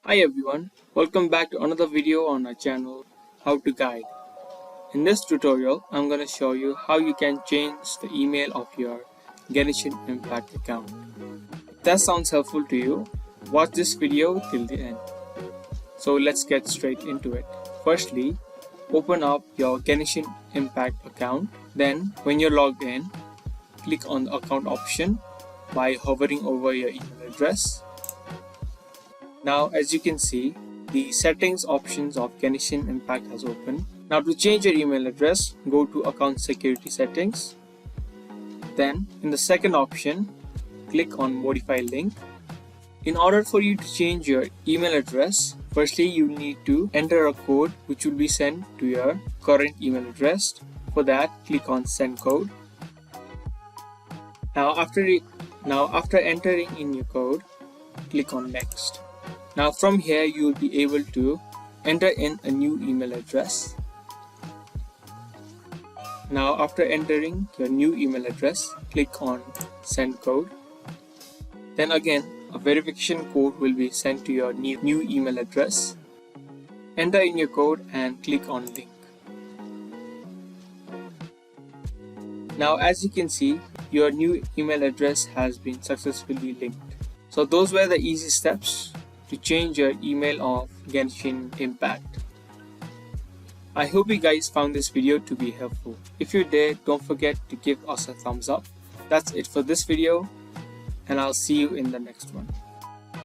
Hi everyone, welcome back to another video on our channel, How to Guide. In this tutorial, I'm going to show you how you can change the email of your Genshin Impact account. If that sounds helpful to you, watch this video till the end. So let's get straight into it. Firstly, open up your Genshin Impact account. Then, when you're logged in, click on the account option by hovering over your email address. Now, as you can see, the settings options of Genshin Impact has opened. Now, to change your email address, go to account security settings. Then, in the second option, click on modify link. In order for you to change your email address, firstly you need to enter a code which will be sent to your current email address. For that, click on send code. Now, after entering in your code, click on next. Now from here you will be able to enter in a new email address. Now after entering your new email address, click on send code. Then again a verification code will be sent to your new email address. Enter in your code and click on link. Now as you can see, your new email address has been successfully linked. So those were the easy steps to change your email of Genshin Impact. I hope you guys found this video to be helpful. If you did, don't forget to give us a thumbs up. That's it for this video, and I'll see you in the next one.